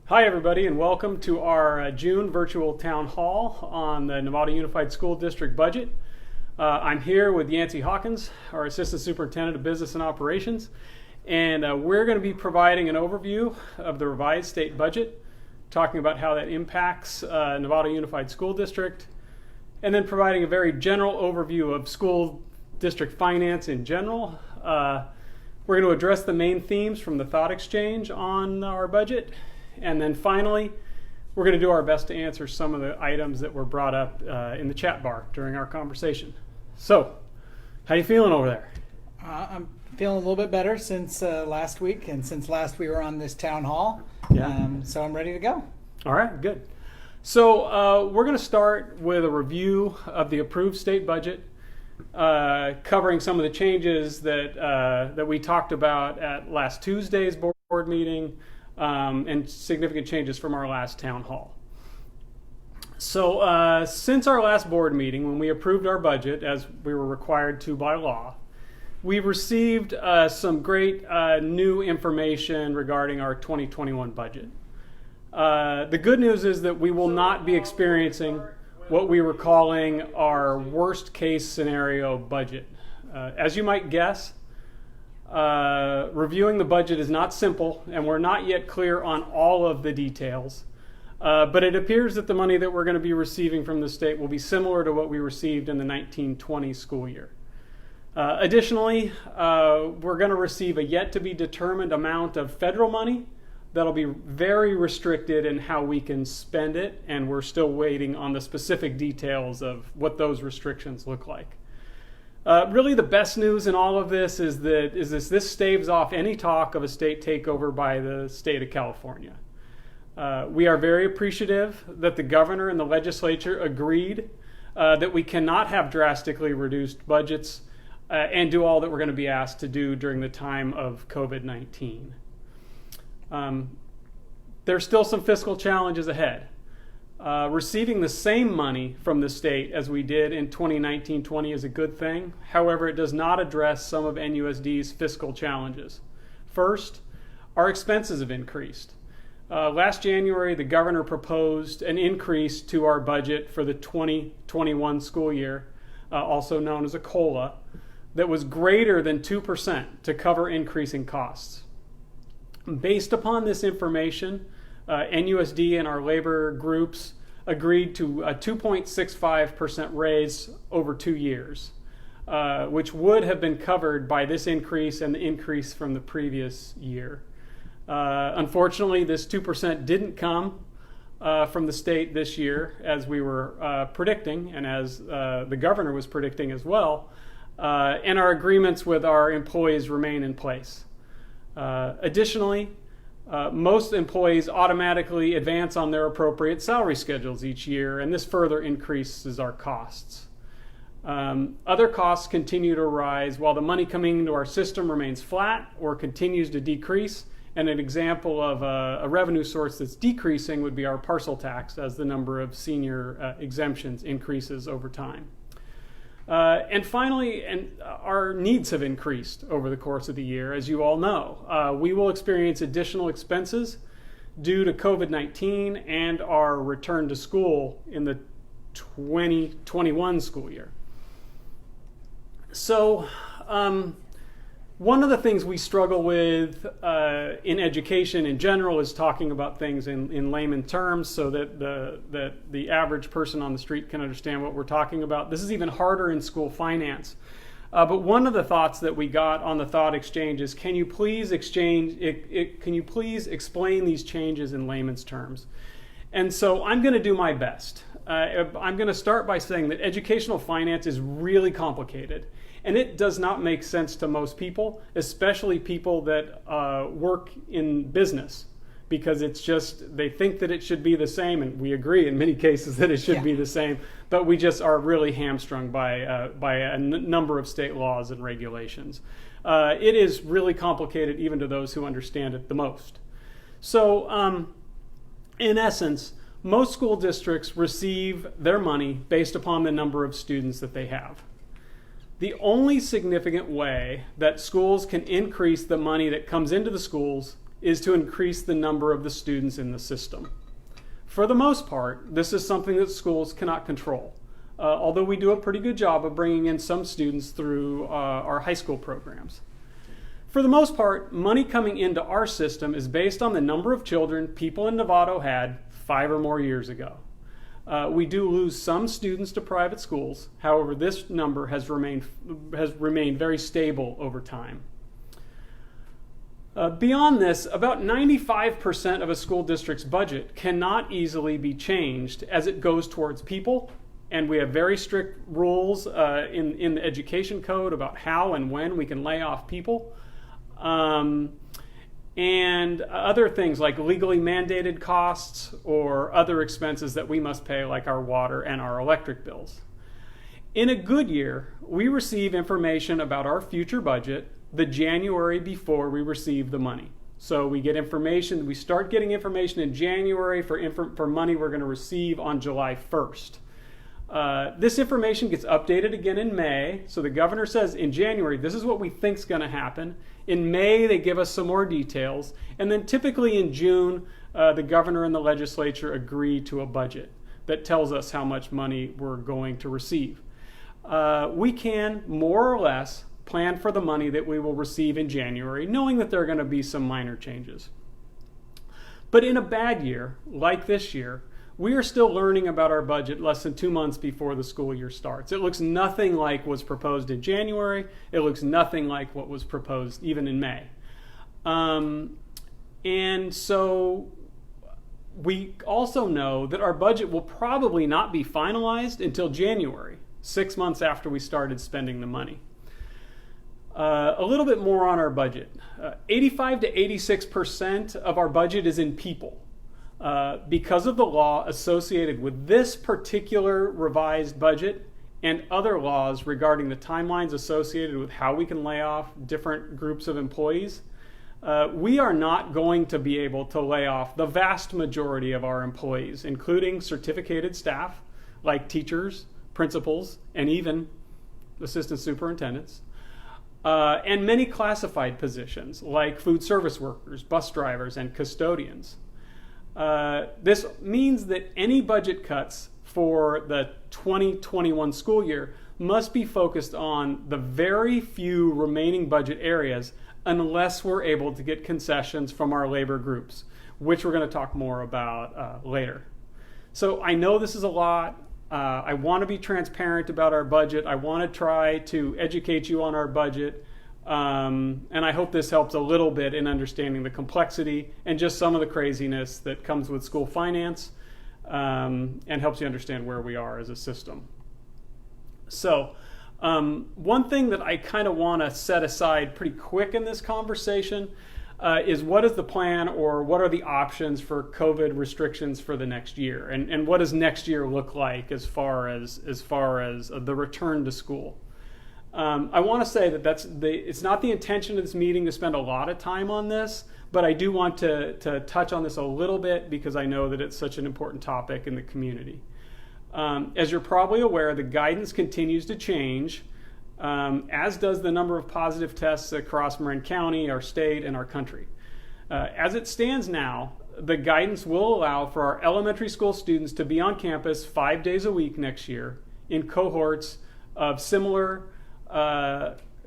Hi everybody, and welcome to our June virtual town hall on the Novato Unified School District budget. I'm here with Yancy Hawkins, our Assistant Superintendent of Business and Operations, and we're going to be providing an overview of the revised state budget, talking about how that impacts Novato Unified School District, and then providing a very general overview of school district finance in general. We're going to address the main themes from the thought exchange on our budget. And then finally, we're going to do our best to answer some of the items that were brought up in the chat bar during our conversation. So, how you feeling over there? I'm feeling a little bit better since last week, and since last we were on this town hall. So I'm ready to go. All right, good. So we're going to start with a review of the approved state budget, covering some of the changes that we talked about at last Tuesday's board meeting. And significant changes from our last town hall. So since our last board meeting, when we approved our budget, as we were required to by law, we've received some great new information regarding our 2021 budget. The good news is that we will not be experiencing what we were calling our worst case scenario budget. As you might guess, reviewing the budget is not simple, and we're not yet clear on all of the details. But it appears that the money that we're going to be receiving from the state will be similar to what we received in the 1920 school year. Additionally, we're going to receive a yet-to-be-determined amount of federal money that'll be very restricted in how we can spend it, and we're still waiting on the specific details of what those restrictions look like. Really, the best news in all of this is that this staves off any talk of a state takeover by the state of California. We are very appreciative that the governor and the legislature agreed that we cannot have drastically reduced budgets and do all that we're going to be asked to do during the time of COVID-19. There's still some fiscal challenges ahead. Receiving the same money from the state as we did in 2019-20 is a good thing. However, it does not address some of NUSD's fiscal challenges. First, our expenses have increased. Last January, the governor proposed an increase to our budget for the 2021 school year, also known as a COLA, that was greater than 2% to cover increasing costs. Based upon this information, NUSD and our labor groups agreed to a 2.65% raise over 2 years, which would have been covered by this increase and the increase from the previous year. Unfortunately, this 2% didn't come from the state this year, as we were predicting, and as the governor was predicting as well, and our agreements with our employees remain in place. Additionally, most employees automatically advance on their appropriate salary schedules each year, and this further increases our costs. Other costs continue to rise while the money coming into our system remains flat or continues to decrease, and an example of a revenue source that's decreasing would be our parcel tax as the number of senior exemptions increases over time. And finally, our needs have increased over the course of the year, as you all know. We will experience additional expenses due to COVID-19 and our return to school in the 2021 school year. So, one of the things we struggle with in education in general is talking about things in layman terms so that the average person on the street can understand what we're talking about. This is even harder in school finance. But one of the thoughts that we got on the thought exchange is, can you please explain these changes in layman's terms? And so I'm going to do my best. I'm going to start by saying that educational finance is really complicated. And it does not make sense to most people, especially people that work in business, because it's just, they think that it should be the same, and we agree in many cases that it should be the same, but we just are really hamstrung by a number of state laws and regulations. It is really complicated even to those who understand it the most. So in essence, most school districts receive their money based upon the number of students that they have. The only significant way that schools can increase the money that comes into the schools is to increase the number of the students in the system. For the most part, this is something that schools cannot control, although we do a pretty good job of bringing in some students through our high school programs. For the most part, money coming into our system is based on the number of children people in Novato had 5 or more years ago. We do lose some students to private schools. However, this number has remained very stable over time. Beyond this, about 95% of a school district's budget cannot easily be changed as it goes towards people, and we have very strict rules in the education code about how and when we can lay off people. And other things like legally mandated costs or other expenses that we must pay, like our water and our electric bills. In a good year, we receive information about our future budget the January before we receive the money. So we get information, we start getting information in January for money we're going to receive on July 1st. This information gets updated again in May. So the governor says in January, this is what we think is going to happen. In May, they give us some more details. And then typically in June, the governor and the legislature agree to a budget that tells us how much money we're going to receive. We can more or less plan for the money that we will receive in January, knowing that there are going to be some minor changes. But in a bad year, like this year, we are still learning about our budget less than 2 months before the school year starts. It looks nothing like was proposed in January. It looks nothing like what was proposed even in May. And so we also know that our budget will probably not be finalized until January, 6 months after we started spending the money. A little bit more on our budget. 85 to 86% of our budget is in people. Because of the law associated with this particular revised budget and other laws regarding the timelines associated with how we can lay off different groups of employees, we are not going to be able to lay off the vast majority of our employees, including certificated staff like teachers, principals, and even assistant superintendents. And many classified positions like food service workers, bus drivers, and custodians. This means that any budget cuts for the 2021 school year must be focused on the very few remaining budget areas unless we're able to get concessions from our labor groups, which we're going to talk more about later. So I know this is a lot. I want to be transparent about our budget. I want to try to educate you on our budget. And I hope this helps a little bit in understanding the complexity and just some of the craziness that comes with school finance, and helps you understand where we are as a system. So one thing that I kind of want to set aside pretty quick in this conversation is what is the plan, or what are the options for COVID restrictions for the next year, and what does next year look like as far as the return to school. I want to say that it's not the intention of this meeting to spend a lot of time on this, but I do want to touch on this a little bit because I know that it's such an important topic in the community. As you're probably aware, the guidance continues to change, as does the number of positive tests across Marin County, our state, and our country. As it stands now, the guidance will allow for our elementary school students to be on campus 5 days a week next year in cohorts of similar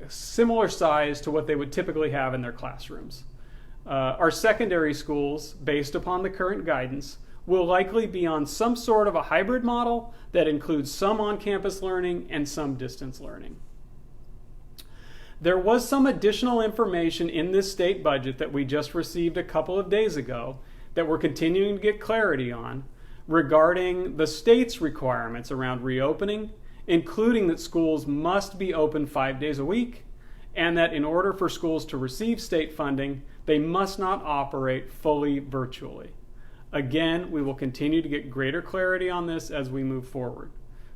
size to what they would typically have in their classrooms. Our secondary schools, based upon the current guidance, will likely be on some sort of a hybrid model that includes some on-campus learning and some distance learning. There was some additional information in this state budget that we just received a couple of days ago that we're continuing to get clarity on regarding the state's requirements around reopening, including that schools must be open 5 days a week, and that in order for schools to receive state funding, they must not operate fully virtually. Again, we will continue to get greater clarity on this as we move forward.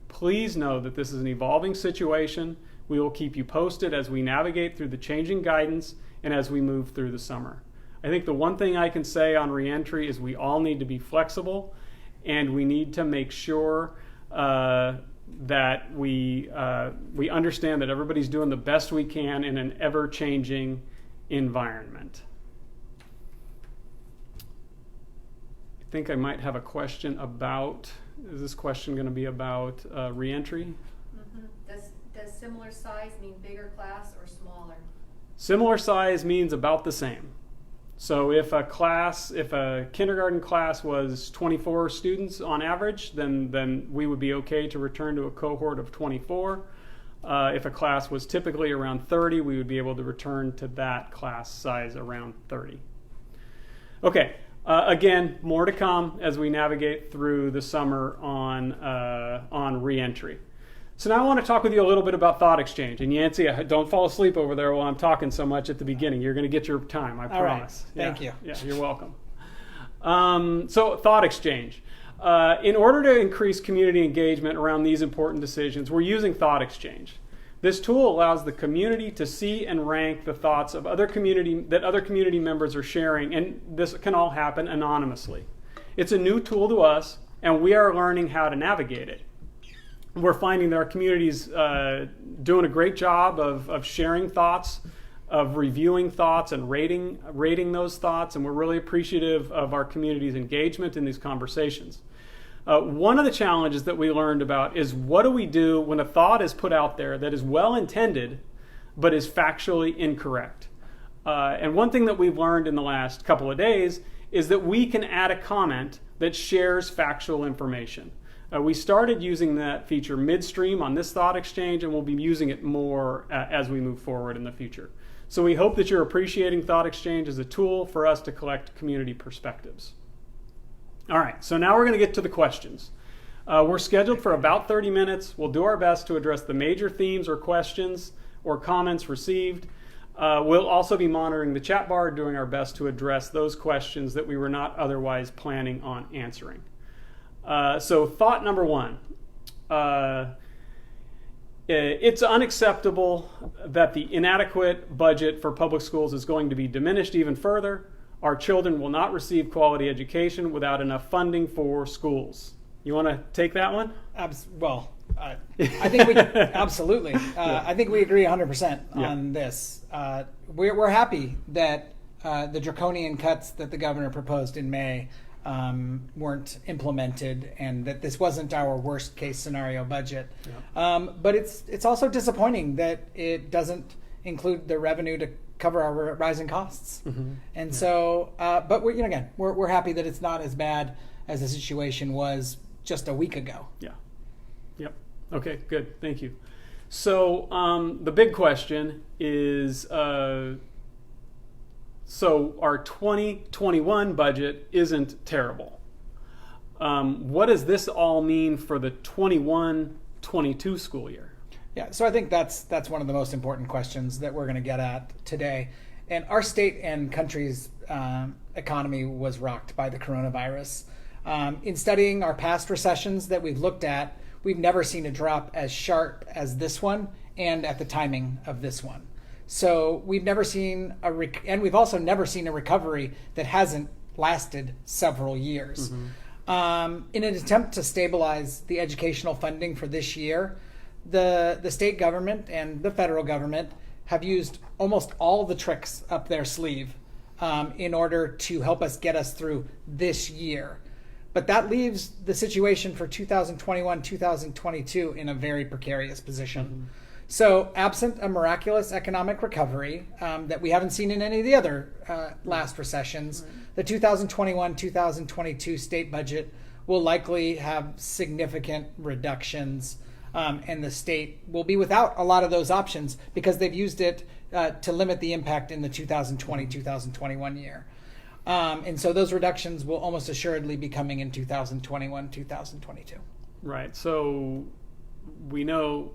Please know that this is an evolving situation. We will keep you posted as we navigate through the changing guidance and as we move through the summer. I think the one thing I can say on reentry is we all need to be flexible, and we need to make sure that we understand that everybody's doing the best we can in an ever-changing environment. think I might have a question about, is this question going to be about reentry? Does similar size mean bigger class or smaller? Similar size means about the same. So if a kindergarten class was 24 students on average, then we would be okay to return to a cohort of 24. If a class was typically around 30, we would be able to return to that class size around 30. Okay, again, more to come as we navigate through the summer on reentry. So now I want to talk with you a little bit about thought exchange. And Yancy, don't fall asleep over there while I'm talking so much at the beginning. You're going to get your time, I promise. All right. Thank you. Yeah, you're welcome. So thought exchange. In order to increase community engagement around these important decisions, we're using thought exchange. This tool allows the community to see and rank the thoughts of other community members are sharing, and this can all happen anonymously. It's a new tool to us, and we are learning how to navigate it. We're finding that our community's doing a great job of sharing thoughts, of reviewing thoughts and rating those thoughts, and we're really appreciative of our community's engagement in these conversations. One of the challenges that we learned about is, what do we do when a thought is put out there that is well-intended but is factually incorrect? And one thing that we've learned in the last couple of days is that we can add a comment that shares factual information. We started using that feature midstream on this thought exchange, and we'll be using it more as we move forward in the future. So we hope that you're appreciating thought exchange as a tool for us to collect community perspectives. All right, so now we're going to get to the questions. We're scheduled for about 30 minutes. We'll do our best to address the major themes or questions or comments received. We'll also be monitoring the chat bar, doing our best to address those questions that we were not otherwise planning on answering. So thought number one, it's unacceptable that the inadequate budget for public schools is going to be diminished even further. Our children will not receive quality education without enough funding for schools. You want to take that one? I think we absolutely. I think we agree 100% on this. We're happy that the draconian cuts that the governor proposed in May weren't implemented, and that this wasn't our worst case scenario budget. But it's also disappointing that it doesn't include the revenue to cover our rising costs. And so, but we're happy that it's not as bad as the situation was just a week ago. Yep. Okay, good. Thank you. So the big question is, so our 2021 budget isn't terrible. What does this all mean for the 21-22 school year? Yeah, so I think that's one of the most important questions that we're going to get at today. And our state and country's economy was rocked by the coronavirus. In studying our past recessions that we've looked at, we've never seen a drop as sharp as this one, and at the timing of this one. So we've never seen and we've also never seen a recovery that hasn't lasted several years. In an attempt to stabilize the educational funding for this year, the state government and the federal government have used almost all the tricks up their sleeve in order to help us get us through this year. But that leaves the situation for 2021-2022 in a very precarious position. So absent a miraculous economic recovery that we haven't seen in any of the other last recessions, the 2021-2022 state budget will likely have significant reductions, and the state will be without a lot of those options because they've used it to limit the impact in the 2020-2021 year. And so those reductions will almost assuredly be coming in 2021-2022. Right. So we know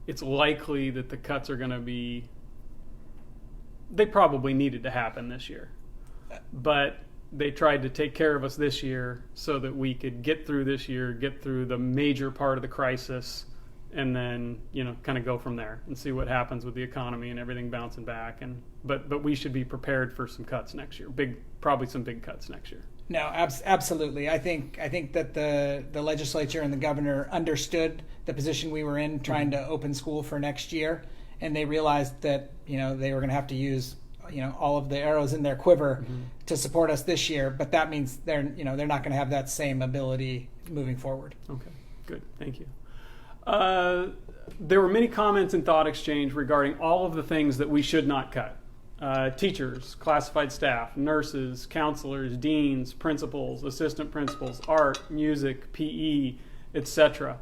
it's likely that the cuts are going to be, they probably needed to happen this year. But they tried to take care of us this year so that we could get through this year, get through the major part of the crisis, and then, kind of go from there and see what happens with the economy and everything bouncing back. But we should be prepared for some cuts next year. Probably some big cuts next year. No, absolutely. I think that the legislature and the governor understood the position we were in, trying to open school for next year, and they realized that they were going to have to use all of the arrows in their quiver to support us this year, but that means they're not going to have that same ability moving forward. Okay, good, thank you. There were many comments and thought exchange regarding all of the things that we should not cut. Teachers, classified staff, nurses, counselors, deans, principals, assistant principals, art, music, PE, etc.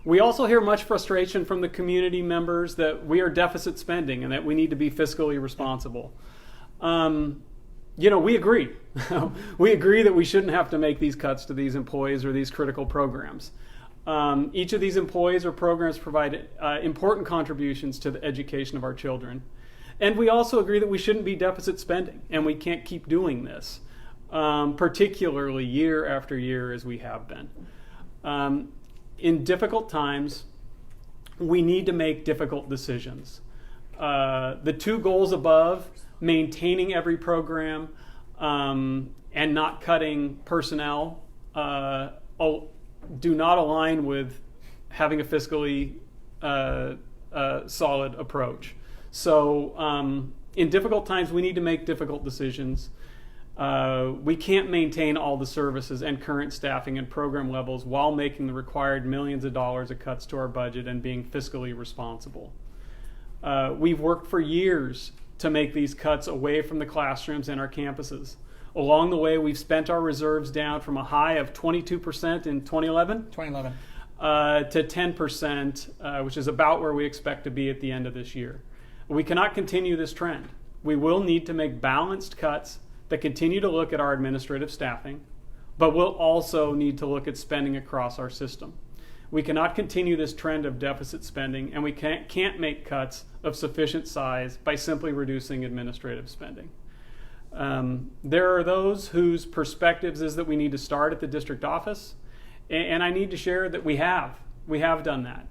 We also hear much frustration from the community members that we are deficit spending and that we need to be fiscally responsible. We agree. We agree that we shouldn't have to make these cuts to these employees or these critical programs. Each of these employees or programs provide important contributions to the education of our children. And we also agree that we shouldn't be deficit spending, and we can't keep doing this, particularly year after year as we have been. In difficult times, we need to make difficult decisions. The two goals above, maintaining every program and not cutting personnel, do not align with having a fiscally solid approach. So in difficult times, we need to make difficult decisions. We can't maintain all the services and current staffing and program levels while making the required millions of dollars of cuts to our budget and being fiscally responsible. We've worked for years to make these cuts away from the classrooms and our campuses. Along the way, we've spent our reserves down from a high of 22% in 2011 to 10%, which is about where we expect to be at the end of this year. We cannot continue this trend. We will need to make balanced cuts that continue to look at our administrative staffing, but we'll also need to look at spending across our system. We cannot continue this trend of deficit spending, and we can't make cuts of sufficient size by simply reducing administrative spending. There are those whose perspectives is that we need to start at the district office, and I need to share that we have done that.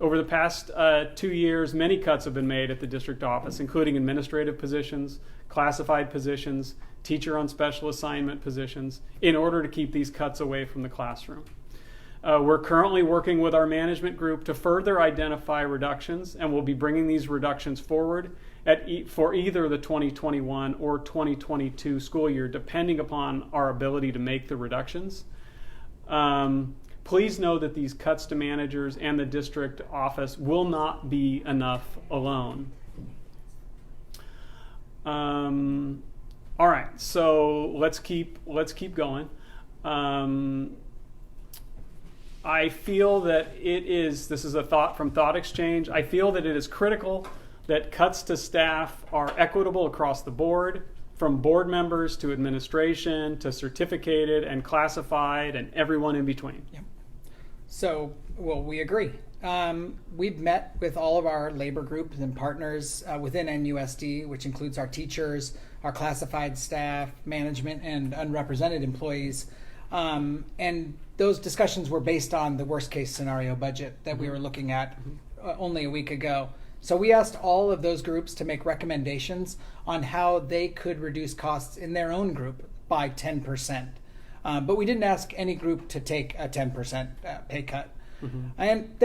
Over the past 2 years, many cuts have been made at the district office, including administrative positions, classified positions, teacher on special assignment positions, in order to keep these cuts away from the classroom. We're currently working with our management group to further identify reductions, and we'll be bringing these reductions forward for either the 2021 or 2022 school year, depending upon our ability to make the reductions. Please know that these cuts to managers and the district office will not be enough alone. All right, so let's keep going. I feel that this is a thought from Thought Exchange, I feel that it is critical that cuts to staff are equitable across the board, from board members to administration to certificated and classified and everyone in between. Yep. So, we agree. We've met with all of our labor groups and partners within NUSD, which includes our teachers, our classified staff, management, and unrepresented employees. And those discussions were based on the worst case scenario budget that we were looking at only a week ago. So we asked all of those groups to make recommendations on how they could reduce costs in their own group by 10%. But we didn't ask any group to take a 10% pay cut. And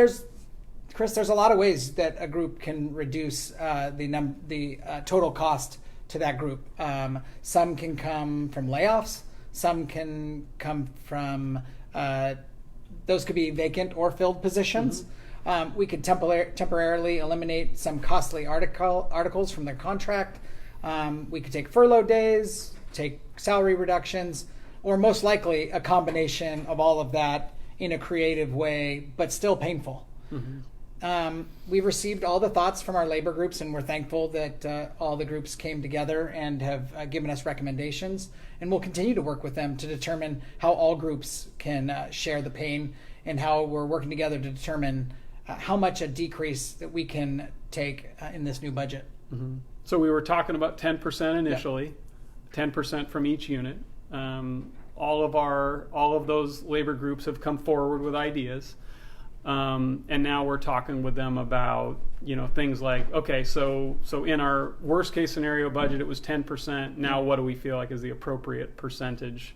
Kris, there's a lot of ways that a group can reduce the total cost to that group. Some can come from layoffs. Some can come from, those could be vacant or filled positions. We could temporarily eliminate some costly articles from their contract. We could take furlough days, take salary reductions, or most likely a combination of all of that in a creative way, but still painful. We've received all the thoughts from our labor groups, and we're thankful that all the groups came together and have given us recommendations. And we'll continue to work with them to determine how all groups can share the pain, and how we're working together to determine how much a decrease that we can take in this new budget. So we were talking about 10% initially, 10% from each unit. All of those labor groups have come forward with ideas. And now we're talking with them about, things like, okay, so in our worst case scenario budget, it was 10%. Now what do we feel like is the appropriate percentage?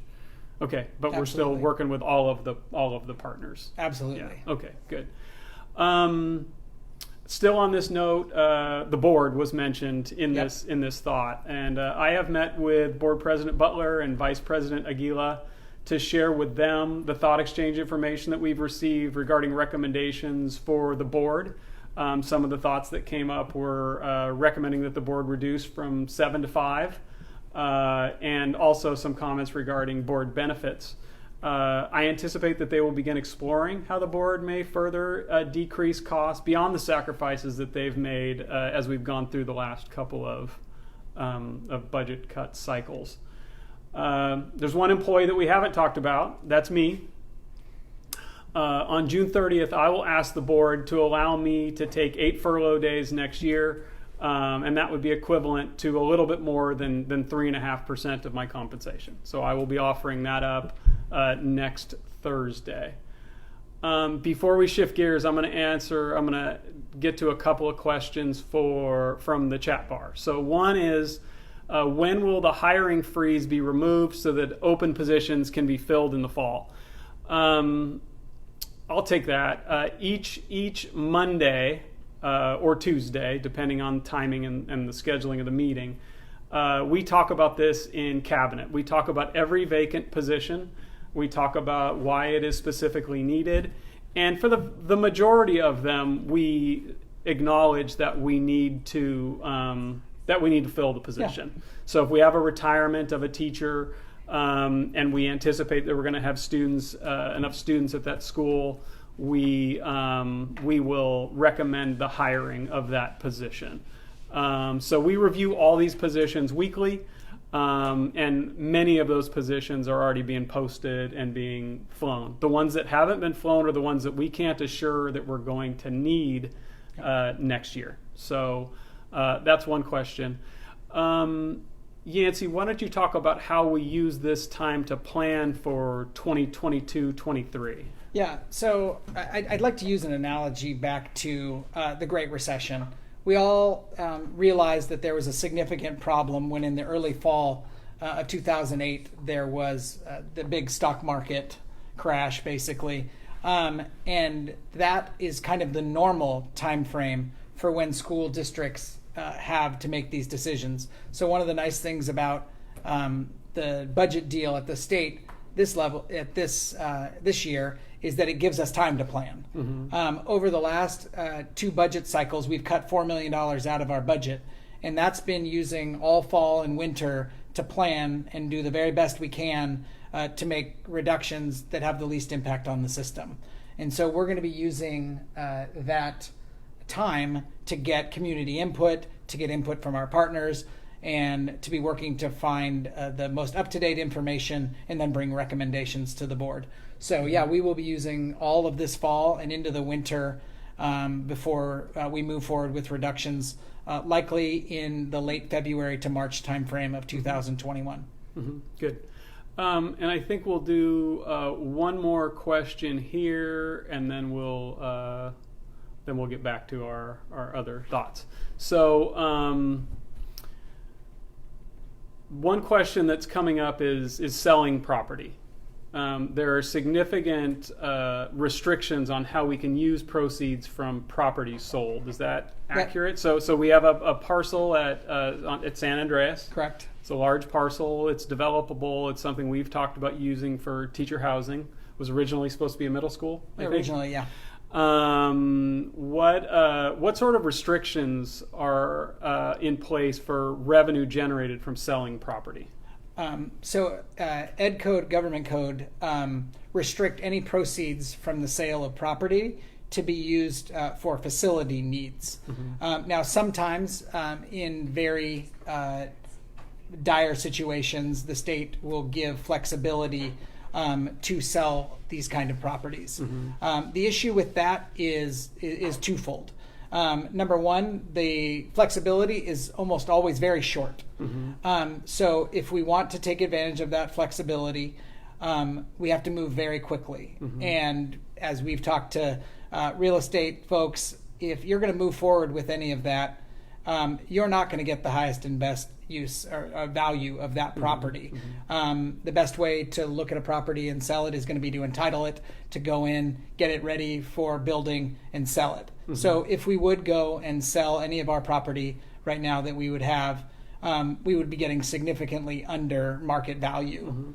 Okay, but we're still working with all of the partners. Absolutely. Yeah. Okay, good. Still on this note, the board was mentioned in this thought, and I have met with Board President Butler and Vice President Aguila to share with them the thought exchange information that we've received regarding recommendations for the board. Some of the thoughts that came up were recommending that the board reduce from 7 to 5, and also some comments regarding board benefits. I anticipate that they will begin exploring how the board may further decrease costs beyond the sacrifices that they've made as we've gone through the last couple of budget cut cycles. There's one employee that we haven't talked about. That's me. On June 30th, I will ask the board to allow me to take 8 furlough days next year, and that would be equivalent to a little bit more than 3.5% of my compensation. So I will be offering that up next Thursday. Before we shift gears, I'm going to get to a couple of questions from the chat bar. So one is, when will the hiring freeze be removed so that open positions can be filled in the fall? I'll take that. Each Monday or Tuesday, depending on timing and the scheduling of the meeting, we talk about this in cabinet. We talk about every vacant position. We talk about why it is specifically needed. And for the majority of them, we acknowledge that we need to fill the position. Yeah. So if we have a retirement of a teacher, and we anticipate that we're going to have enough students at that school, we will recommend the hiring of that position. So we review all these positions weekly, and many of those positions are already being posted and being flown. The ones that haven't been flown are the ones that we can't assure that we're going to need next year. So that's one question. Yancy, why don't you talk about how we use this time to plan for 2022-23? Yeah, so I'd like to use an analogy back to the Great Recession. We all realized that there was a significant problem when in the early fall of 2008 there was the big stock market crash, basically. And that is kind of the normal time frame for when school districts have to make these decisions. So one of the nice things about the budget deal at the state this level at this year is that it gives us time to plan. Mm-hmm. Over the last 2 budget cycles, we've cut $4 million out of our budget, and that's been using all fall and winter to plan and do the very best we can to make reductions that have the least impact on the system. And so we're going to be using that time to get community input, to get input from our partners, and to be working to find the most up-to-date information and then bring recommendations to the board. So yeah, we will be using all of this fall and into the winter before we move forward with reductions, likely in the late February to March timeframe of 2021. Mm-hmm. Good. And I think we'll do one more question here, and then we'll get back to our other thoughts. So one question that's coming up is selling property. There are significant restrictions on how we can use proceeds from property sold. Is that accurate? So we have a parcel at San Andreas. Correct. It's a large parcel. It's developable. It's something we've talked about using for teacher housing. It was originally supposed to be a middle school, I think. Originally, yeah. What sort of restrictions are in place for revenue generated from selling property? Ed Code, Government Code, restrict any proceeds from the sale of property to be used for facility needs. Mm-hmm. Now, sometimes in very dire situations, the state will give flexibility to sell these kind of properties. Mm-hmm. The issue with that is twofold. Number one, the flexibility is almost always very short. Mm-hmm. So if we want to take advantage of that flexibility, we have to move very quickly. Mm-hmm. And as we've talked to real estate folks, if you're going to move forward with any of that, you're not going to get the highest and best use or value of that property. The best way to look at a property and sell it is going to be to entitle it, to go in, get it ready for building, and sell it. So if we would go and sell any of our property right now that we would have, we would be getting significantly under market value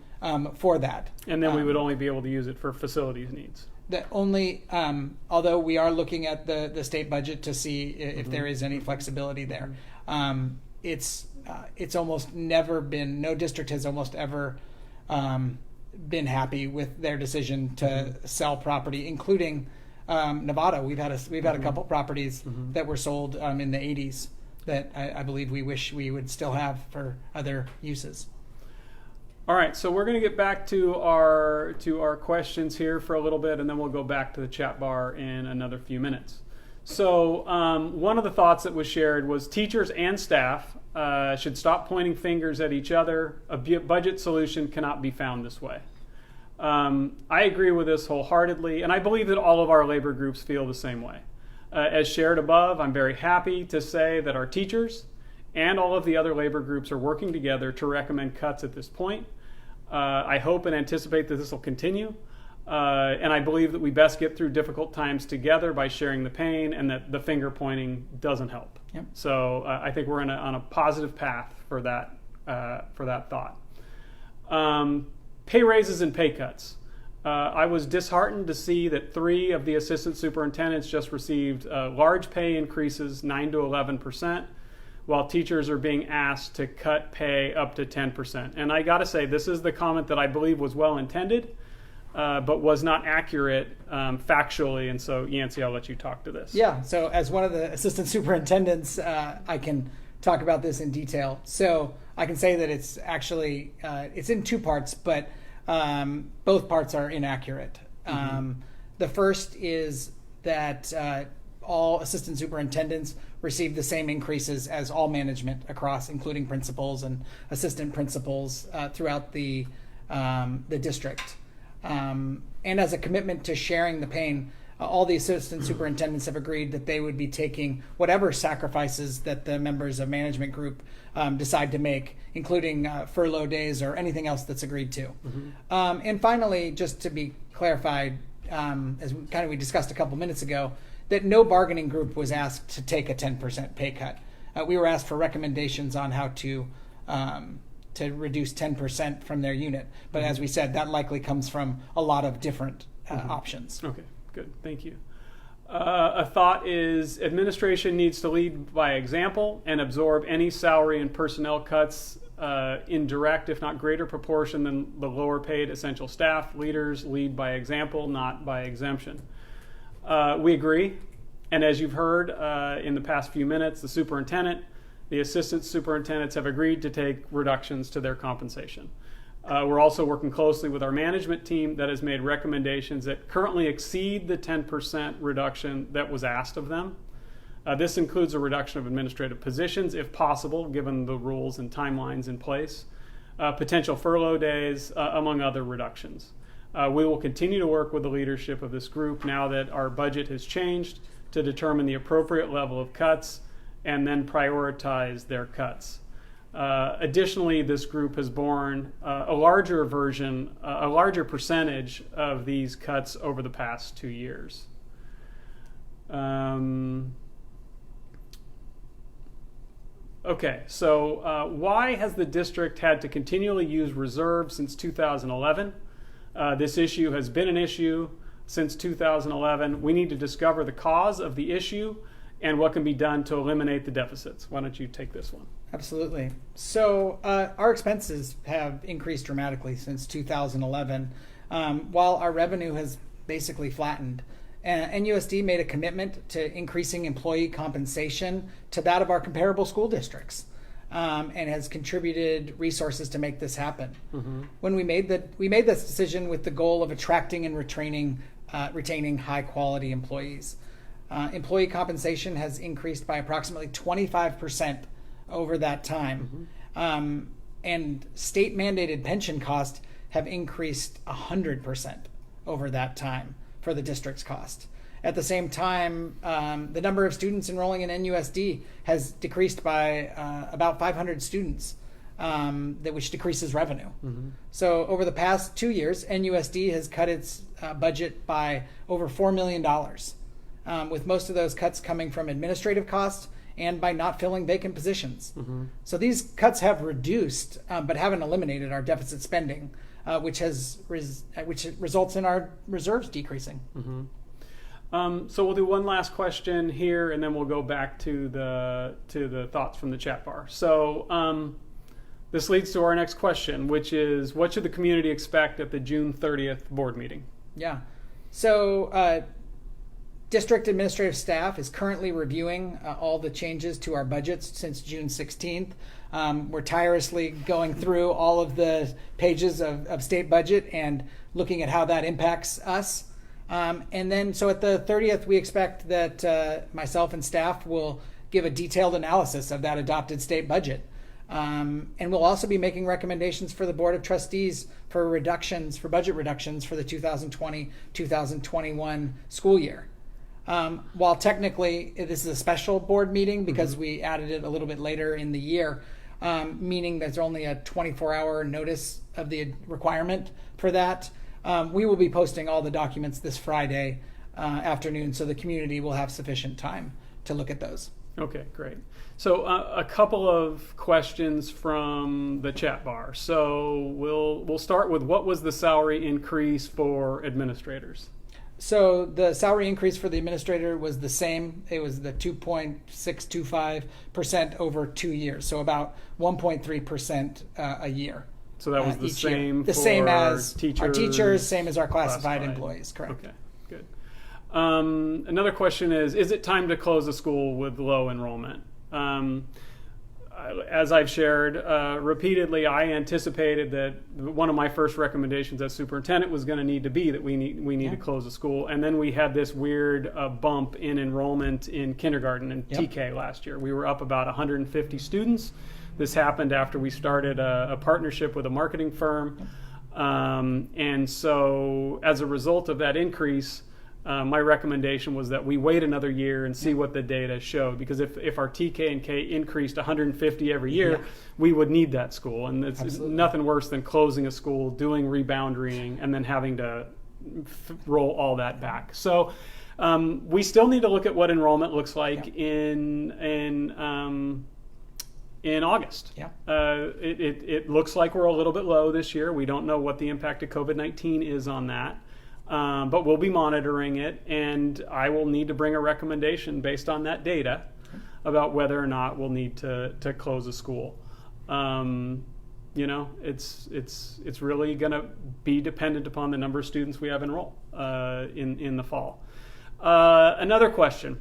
for that. And then we would only be able to use it for facilities needs. That only, although we are looking at the state budget to see if there is any flexibility there. It's almost never been, no district has almost ever been happy with their decision to sell property, including Novato. We've had a couple properties that were sold in the 80s that I believe we wish we would still have for other uses. All right, so we're going to get back to our questions here for a little bit, and then we'll go back to the chat bar in another few minutes. So one of the thoughts that was shared was teachers and staff should stop pointing fingers at each other. A budget solution cannot be found this way. I agree with this wholeheartedly, and I believe that all of our labor groups feel the same way. As shared above, I'm very happy to say that our teachers and all of the other labor groups are working together to recommend cuts at this point. I hope and anticipate that this will continue. And I believe that we best get through difficult times together by sharing the pain, and that the finger pointing doesn't help. Yep. So I think we're on a positive path for that thought. Pay raises and pay cuts. I was disheartened to see that 3 of the assistant superintendents just received large pay increases, 9 to 11%, while teachers are being asked to cut pay up to 10%. And I got to say, this is the comment that I believe was well intended, but was not accurate factually. And so, Yancy, I'll let you talk to this. Yeah, so as one of the assistant superintendents, I can talk about this in detail. So I can say that it's actually, it's in 2 parts, but both parts are inaccurate. The first is that all assistant superintendents receive the same increases as all management across, including principals and assistant principals throughout the district. And as a commitment to sharing the pain, all the assistant superintendents have agreed that they would be taking whatever sacrifices that the members of management group decide to make, including furlough days or anything else that's agreed to. And finally, just to be clarified, as we discussed a couple minutes ago, that no bargaining group was asked to take a 10% pay cut. We were asked for recommendations on how to reduce 10% from their unit. But as we said, that likely comes from a lot of different options. Okay, good. Thank you. A thought is administration needs to lead by example and absorb any salary and personnel cuts in direct, if not greater proportion than the lower paid essential staff. Leaders lead by example, not by exemption. We agree. And as you've heard in the past few minutes, the superintendent, the assistant superintendents have agreed to take reductions to their compensation. We're also working closely with our management team that has made recommendations that currently exceed the 10% reduction that was asked of them. This includes a reduction of administrative positions, if possible, given the rules and timelines in place, potential furlough days, among other reductions. We will continue to work with the leadership of this group now that our budget has changed to determine the appropriate level of cuts and then prioritize their cuts. Additionally, this group has borne a larger percentage of these cuts over the past 2 years. Okay, so why has the district had to continually use reserves since 2011? This issue has been an issue since 2011. We need to discover the cause of the issue and what can be done to eliminate the deficits. Why don't you take this one? Absolutely. So our expenses have increased dramatically since 2011, while our revenue has basically flattened. NUSD made a commitment to increasing employee compensation to that of our comparable school districts, and has contributed resources to make this happen. When we made this decision with the goal of attracting and retaining high quality employees. Employee compensation has increased by approximately 25% over that time. And state mandated pension costs have increased 100% over that time for the district's cost. At the same time, the number of students enrolling in NUSD has decreased by about 500 students, which decreases revenue. So over the past 2 years, NUSD has cut its budget by over $4 million, with most of those cuts coming from administrative costs and by not filling vacant positions. So these cuts have reduced, but haven't eliminated our deficit spending, which results in our reserves decreasing. So we'll do one last question here, and then we'll go back to the thoughts from the chat bar. So this leads to our next question, which is, what should the community expect at the June 30th board meeting? Yeah. So district administrative staff is currently reviewing all the changes to our budgets since June 16th. We're tirelessly going through all of the pages of state budget and looking at how that impacts us. And then, so at the 30th, we expect that myself and staff will give a detailed analysis of that adopted state budget. And we'll also be making recommendations for the Board of Trustees for budget reductions for the 2020-2021 school year. While technically this is a special board meeting because we added it a little bit later in the year, meaning there's only a 24-hour notice of the requirement for that. We will be posting all the documents this Friday afternoon, so the community will have sufficient time to look at those. Okay, great. So a couple of questions from the chat bar. So we'll start with, what was the salary increase for administrators? So the salary increase for the administrator was the same. It was the 2.625% over 2 years, so about 1.3% a year. So that was the same the for same as teachers, our teachers, same as our classified employees, correct. Okay, good. Another question is it time to close a school with low enrollment? As I've shared repeatedly, I anticipated that one of my first recommendations as superintendent was going to need to be that we need to close the school. And then we had this weird bump in enrollment in kindergarten and TK last year. We were up about 150 students. This happened after we started a partnership with a marketing firm. And so as a result of that increase, my recommendation was that we wait another year and see what the data showed, because if our TK and K increased 150 every year, we would need that school. And it's nothing worse than closing a school, doing reboundarying, and then having to roll all that back. So we still need to look at what enrollment looks like in August. It looks like we're a little bit low this year. We don't know what the impact of COVID-19 is on that. But we'll be monitoring it, and I will need to bring a recommendation based on that data about whether or not we'll need to close a school. It's really going to be dependent upon the number of students we have enroll in the fall. Another question.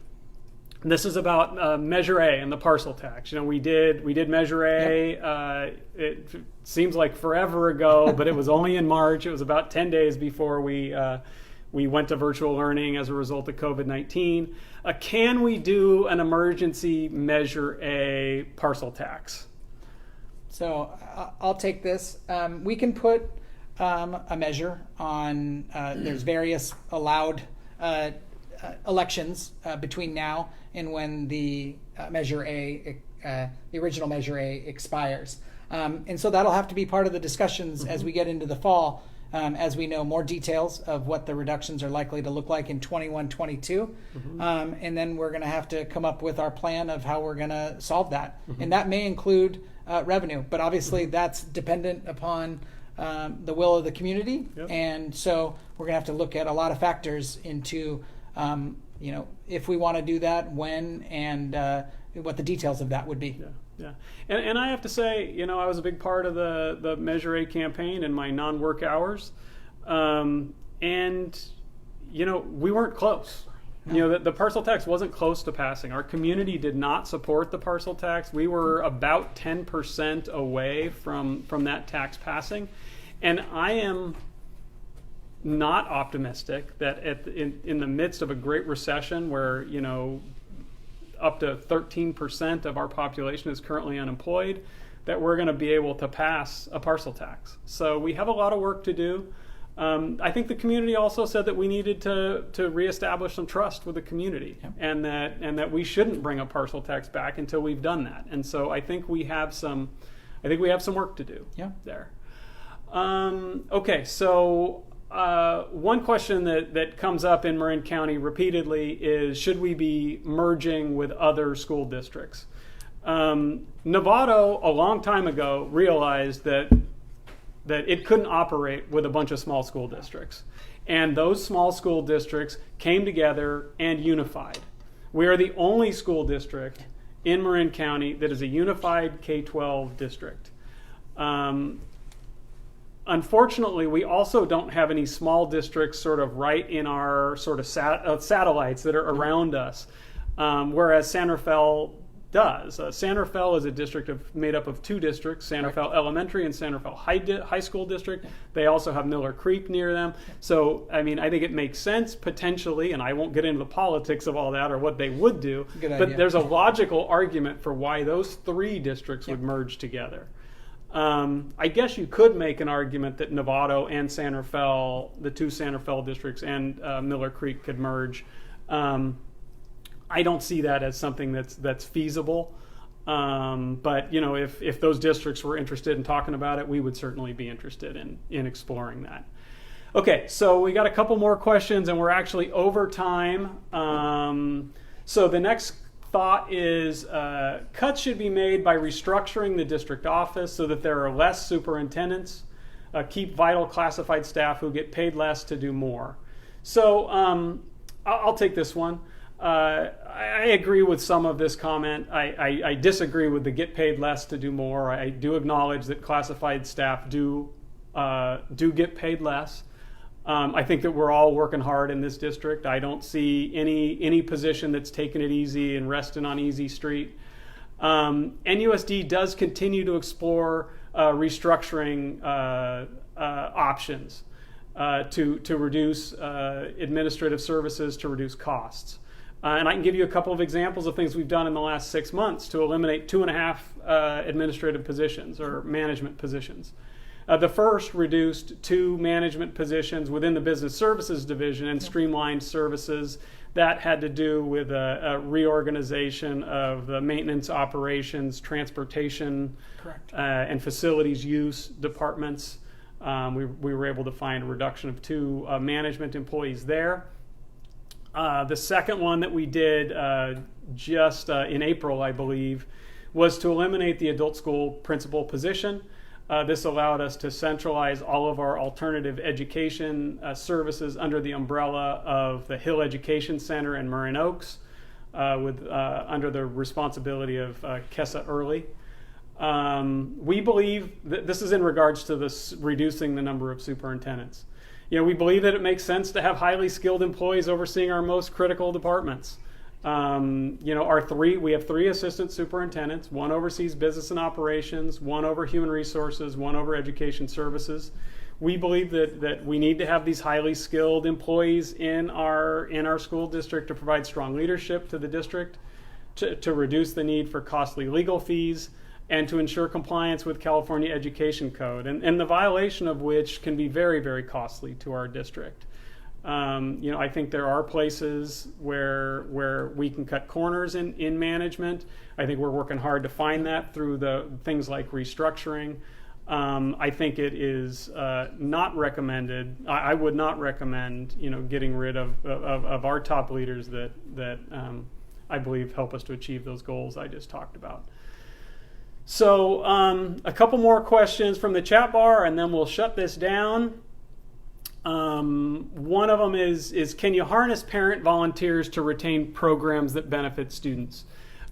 This is about Measure A and the parcel tax. We did Measure A. It seems like forever ago, but it was only in March. It was about 10 days before we went to virtual learning as a result of COVID-19. Can we do an emergency Measure A parcel tax? So I'll take this. We can put a measure on. There's various allowed elections between now and when the Measure A, the original Measure A expires. And so that'll have to be part of the discussions as we get into the fall, as we know more details of what the reductions are likely to look like in 21-22. And then we're going to have to come up with our plan of how we're going to solve that. And that may include revenue, but obviously that's dependent upon the will of the community. And so we're going to have to look at a lot of factors into if we want to do that, when, and what the details of that would be. And I have to say, I was a big part of the Measure A campaign in my non-work hours, and we weren't close. The parcel tax wasn't close to passing. Our community did not support the parcel tax. We were about 10% away from that tax passing, and I am not optimistic that in the midst of a great recession where up to 13% of our population is currently unemployed, that we're going to be able to pass a parcel tax. So we have a lot of work to do. I think the community also said that we needed to reestablish some trust with the community, Yep. and that we shouldn't bring a parcel tax back until we've done that. And so I think we have some work to do there. Okay, so one question that comes up in Marin County repeatedly is, should we be merging with other school districts? Novato, a long time ago, realized that it couldn't operate with a bunch of small school districts. And those small school districts came together and unified. We are the only school district in Marin County that is a unified K-12 district. Unfortunately, we also don't have any small districts sort of right in our sort of satellites that are around us, whereas San Rafael does. San Rafael is a district made up of two districts, San Rafael Elementary and San Rafael High School District. They also have Miller Creek near them. So, I mean, I think it makes sense potentially, and I won't get into the politics of all that or what they would do, but there's a logical argument for why those three districts would merge together. I guess you could make an argument that Novato and San Rafael, the two San Rafael districts, and Miller Creek could merge. I don't see that as something that's feasible. But you know, if those districts were interested in talking about it, we would certainly be interested in exploring that. Okay, so we got a couple more questions, and we're actually over time. So the next thought is cuts should be made by restructuring the district office so that there are less superintendents, keep vital classified staff who get paid less to do more. So I'll take this one. I agree with some of this comment. I disagree with the get paid less to do more. I do acknowledge that classified staff do get paid less. I think that we're all working hard in this district. I don't see any position that's taking it easy and resting on easy street. NUSD does continue to explore restructuring options to reduce administrative services, to reduce costs. And I can give you a couple of examples of things we've done in the last 6 months to eliminate 2.5 administrative positions or management positions. The first reduced 2 management positions within the business services division and streamlined services. That had to do with a reorganization of the maintenance, operations, transportation, and facilities use departments. We were able to find a reduction of 2 management employees there. The second one that we did just in April, I believe, was to eliminate the adult school principal position. This allowed us to centralize all of our alternative education services under the umbrella of the Hill Education Center in Marin Oaks, under the responsibility of Kessa Early. We believe that this is in regards to reducing the number of superintendents. You know, we believe that it makes sense to have highly skilled employees overseeing our most critical departments. You know, we have 3 assistant superintendents. 1 oversees business and operations, 1 over human resources, 1 over education services. We believe that we need to have these highly skilled employees in our school district to provide strong leadership to the district, to reduce the need for costly legal fees, and to ensure compliance with California Education Code, and the violation of which can be very, very costly to our district. You know, I think there are places where we can cut corners in management. I think we're working hard to find that through the things like restructuring. I think it is not recommended. I would not recommend, you know, getting rid of our top leaders that I believe help us to achieve those goals I just talked about. So a couple more questions from the chat bar, and then we'll shut this down. One of them is can you harness parent volunteers to retain programs that benefit students?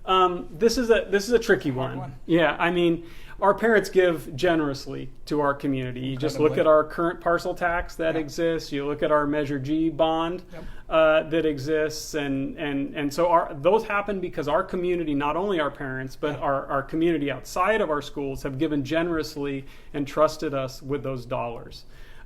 This is a tricky one. Yeah, I mean, our parents give generously to our community. You just look at our current parcel tax that exists. You look at our Measure G bond that exists, and so those happen because our community, not only our parents, but our community outside of our schools have given generously and trusted us with those dollars.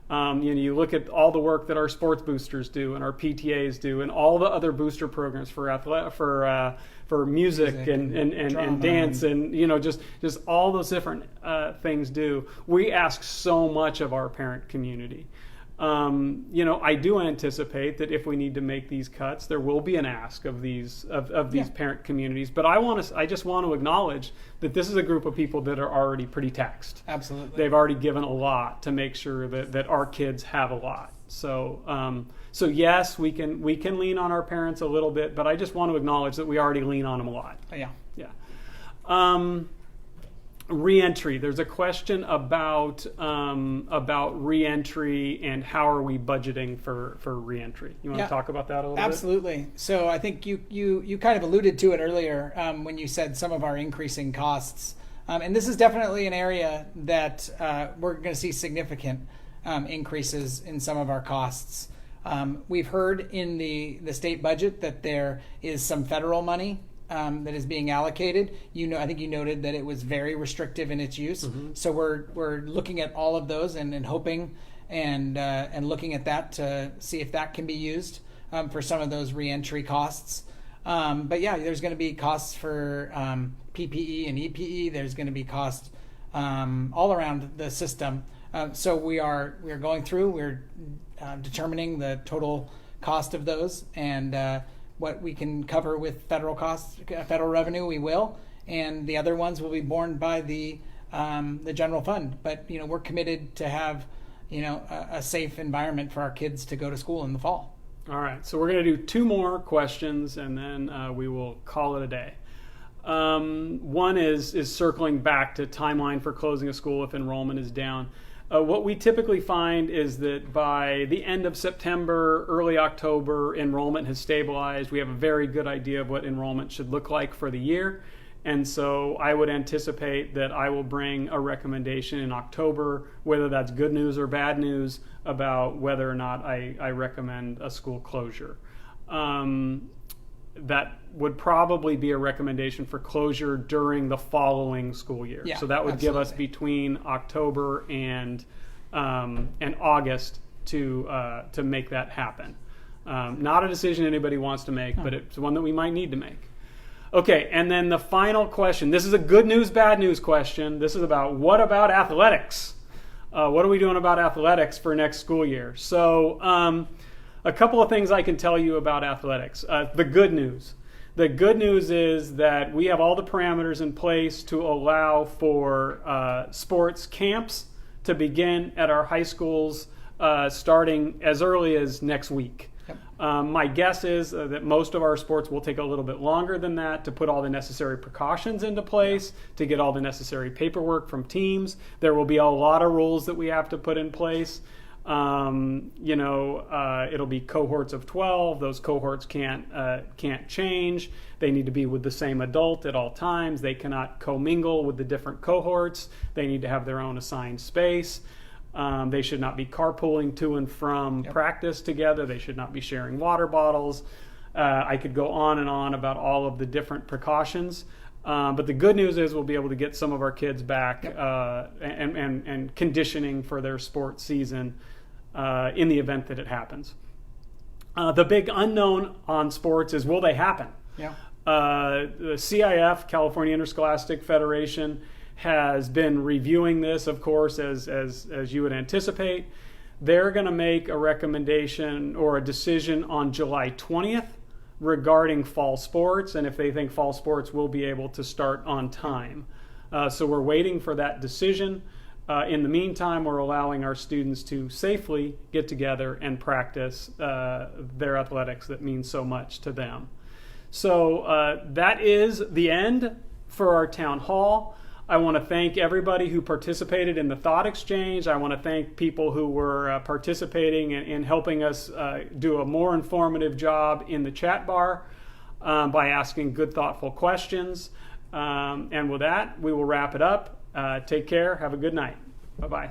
You know, you look at all the work that our sports boosters do and our PTAs do, and all the other booster programs for music and dance and you know just all those different things do. We ask so much of our parent community. I do anticipate that if we need to make these cuts, there will be an ask of these parent communities. But I just want to acknowledge that this is a group of people that are already pretty taxed. Absolutely. They've already given a lot to make sure that our kids have a lot. So yes, we can lean on our parents a little bit, but I just want to acknowledge that we already lean on them a lot. Yeah. Reentry. There's a question about reentry and how are we budgeting for reentry. You want to talk about that a little bit? Absolutely. So I think you kind of alluded to it earlier when you said some of our increasing costs. And this is definitely an area that we're going to see significant increases in some of our costs. We've heard in the state budget that there is some federal money that is being allocated. I think you noted that it was very restrictive in its use. Mm-hmm. So we're looking at all of those and hoping and looking at that to see if that can be used for some of those reentry costs. But yeah, there's going to be costs for PPE and EPE. There's going to be costs all around the system. So we are going through. We're determining the total cost of those and what we can cover with federal costs, federal revenue, we will, and the other ones will be borne by the general fund. But we're committed to have a safe environment for our kids to go to school in the fall. All right, so we're going to do 2 more questions, and then we will call it a day. One is circling back to timeline for closing a school if enrollment is down. What we typically find is that by the end of September, early October, enrollment has stabilized. We have a very good idea of what enrollment should look like for the year. And so I would anticipate that I will bring a recommendation in October, whether that's good news or bad news, about whether or not I recommend a school closure. That would probably be a recommendation for closure during the following school year. Yeah, so that would absolutely. give us between October and August to make that happen. Not a decision anybody wants to make, but it's one that we might need to make. Okay, and then the final question. This is a good news, bad news question. This is about what about athletics? What are we doing about athletics for next school year? So a couple of things I can tell you about athletics. The good news. The good news is that we have all the parameters in place to allow for sports camps to begin at our high schools starting as early as next week. Yep. My guess is that most of our sports will take a little bit longer than that to put all the necessary precautions into place, to get all the necessary paperwork from teams. There will be a lot of rules that we have to put in place. It'll be cohorts of 12. Those cohorts can't change. They need to be with the same adult at all times. They cannot commingle with the different cohorts. They need to have their own assigned space. They should not be carpooling to and from practice together. They should not be sharing water bottles. I could go on and on about all of the different precautions. But the good news is we'll be able to get some of our kids back and conditioning for their sports season in the event that it happens. The big unknown on sports is, will they happen? Yeah. The CIF, California Interscholastic Federation, has been reviewing this, of course, as you would anticipate. They're going to make a recommendation or a decision on July 20th regarding fall sports, and if they think fall sports will be able to start on time. So we're waiting for that decision. In the meantime, we're allowing our students to safely get together and practice their athletics that mean so much to them. So that is the end for our town hall. I want to thank everybody who participated in the thought exchange. I want to thank people who were participating in helping us do a more informative job in the chat bar by asking good, thoughtful questions. And with that, we will wrap it up. Take care. Have a good night. Bye-bye.